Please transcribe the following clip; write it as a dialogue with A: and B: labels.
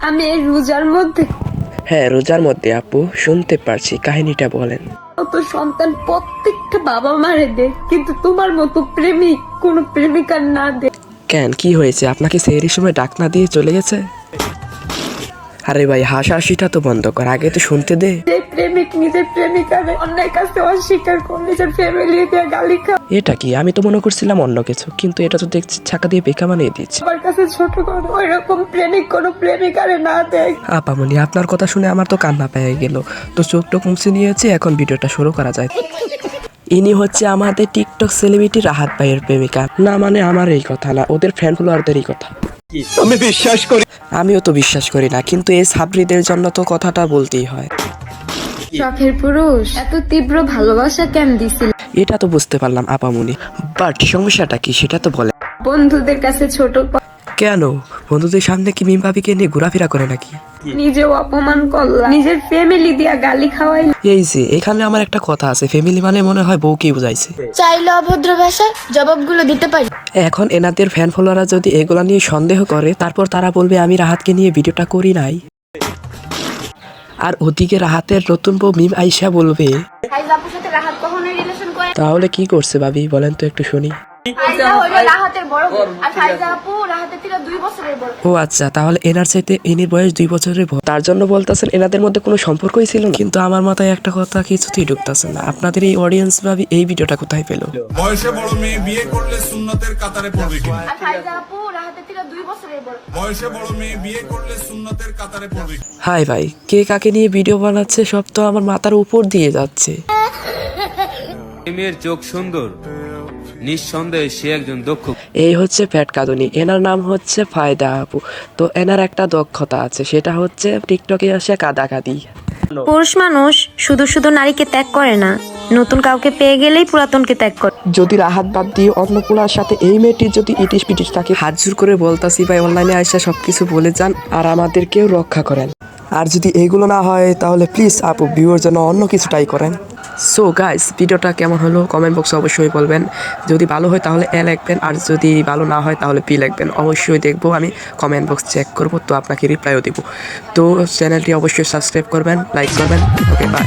A: আমি এই রোজার মধ্যে
B: হ্যাঁ, রোজার মধ্যে আপু, শুনতে পারছি, কাহিনীটা বলেন।
A: কত সন্তান প্রত্যেকটা বাবা মারে দেয়, কিন্তু তোমার মতো প্রেমিক কোন প্রেমিকার না দেয়।
B: কেন, কি হয়েছে? আপনাকে সেই সময় ডাক না দিয়ে চলে গেছে? আরে ভাই, হাসাহাসিটা তো বন্ধ কর, আগে তো শুনতে দে।
A: যে প্রেমিক নিজের প্রেমিকারে অন্যায় কাছে অস্বীকার করে নিজের ফ্যামিলি দিয়ে গালি খায়,
B: এটা কি? আমি তো মনে করছিলাম অন্য কিছু, কিন্তু এটা তো দেখছি ছাকা দিয়ে বেকা বানিয়ে দিচ্ছে।
A: আমার কাছে ছোট করে ওই রকম প্রেমিক কোন প্রেমিকারে না দেয়।
B: আপামনি, আপনার কথা শুনে আমার তো কান্না পেয়ে গেল। তো চোখ টোক মুছে নিয়েছি, এখন ভিডিওটা শুরু করা যায়। ইনি হচ্ছে আমাদের টিকটক সেলিব্রিটি রাহাত ভাইয়ের প্রেমিকা। না মানে আমার এই কথা না, ওদের ফ্যান ফলোয়ারদেরই কথা।
C: আমি বিশ্বাস করি।
B: আমিও তো বিশ্বাস করি না, কিন্তু এই সাবরিদের জন্য তো কথাটা বলতেই হয়।
A: শখের পুরুষ এত তীব্র ভালোবাসা কেন দিছিল?
B: এটা তো বুঝতে পারলাম আপামনি, বাট সমস্যাটা কি সেটা তো বলে।
A: বন্ধুদের কাছে ছোট
B: কেন, বন্ধুদের সামনে কি মিম ভাবিকে নিয়ে ঘোরাফেরা করে নাকি?
A: নিজেও অপমান করলা, নিজের ফ্যামিলি দিয়া গালি খাওয়াই।
B: এই যে এখানে আমার একটা কথা আছে, ফ্যামিলি মানে মনে হয় বউকেই বুঝাইছে।
D: চাইলে অভদ্র ভাষায় জবাবগুলো দিতে পারি।
B: এখন এনাদের ফ্যান ফলোয়াররা যদি এগুলা নিয়ে সন্দেহ করে, তারপর তারা বলবে আমি রাহাতকে নিয়ে ভিডিওটা করি নাই। আর ওদিকে রাহাতের নতুন বউ মিম আইসা বলবে,
D: ফাইজাপুর সাথে রাহাত কখনোই রিলেশন করে না।
B: তাহলে কি করছে ভাবি বলেন তো একটু শুনি।
D: ফাইজা হলো রাহাতের বড় বোন, আর ফাইজাপু রাহাতের থেকে 2 বছরের বড়।
B: ও আচ্ছা, তাহলে এনার চাইতে ইনির বয়স 2 বছরের বড়, তার জন্য বলতেছেন এনাদের মধ্যে কোনো সম্পর্কই ছিল না। কিন্তু আমার মাথায় একটা কথা কিছুতেই ঢুকতেছে না, আপনাদের এই অডিয়েন্স ভাবি এই ভিডিওটা কোথায় পেলো?
E: বয়সে বড় মেয়ে বিয়ে করলে সুন্নতের কাতারে পড়বে কিনা?
D: আর ফাইজাপু রাহাতের থেকে 2 বছরের বড়।
E: বয়সে বড় মেয়ে বিয়ে করলে সুন্নতের কাতারে পড়বে কিনা?
B: হাই ভাই, কে কাকে নিয়ে ভিডিও বানাচ্ছে সব তো আমার মাথার উপর দিয়ে যাচ্ছে।
F: মেয়ের চোখ সুন্দর, নিঃসন্দেহে সে একজন দক্ষ।
B: এই হচ্ছে ফ্যাট কাঁদুনি, এনার নাম হচ্ছে ফায়দা আপু। তো এনার একটা দক্ষতা আছে, সেটা হচ্ছে টিকটকে আসে কাদাকাদি।
G: পুরুষ মানুষ শুধু শুধু নারীকে ত্যাগ করে না, নতুন কাউকে পেয়ে গেলেই পুরাতনকে ত্যাগ করে।
B: যদি রাহাত বাদ দিয়ে অন্নপূর্ণার সাথে এই মেয়েটির যদি ইটিস পিটিস থাকে, হাত জোর করে বলতাছি ভাই অনলাইনে আসা সবকিছু বলে যান আর আমাদেরকেও রক্ষা করেন। আর যদি এইগুলো না হয় তাহলে প্লিজ আপু ভিউর জন্য অন্য কিছু ট্রাই করেন। সো গাইস, ভিডিওটা কেমন হলো কমেন্ট বক্সে অবশ্যই বলবেন। যদি ভালো হয় তাহলে এ লিখবেন, আর যদি ভালো না হয় তাহলে পি লিখবেন। অবশ্যই দেখবো আমি, কমেন্ট বক্স চেক করবো, তো আপনাকে রিপ্লাইও দেবো। তো চ্যানেলটি অবশ্যই সাবস্ক্রাইব করবেন, লাইক করবেন। ওকে, বাই।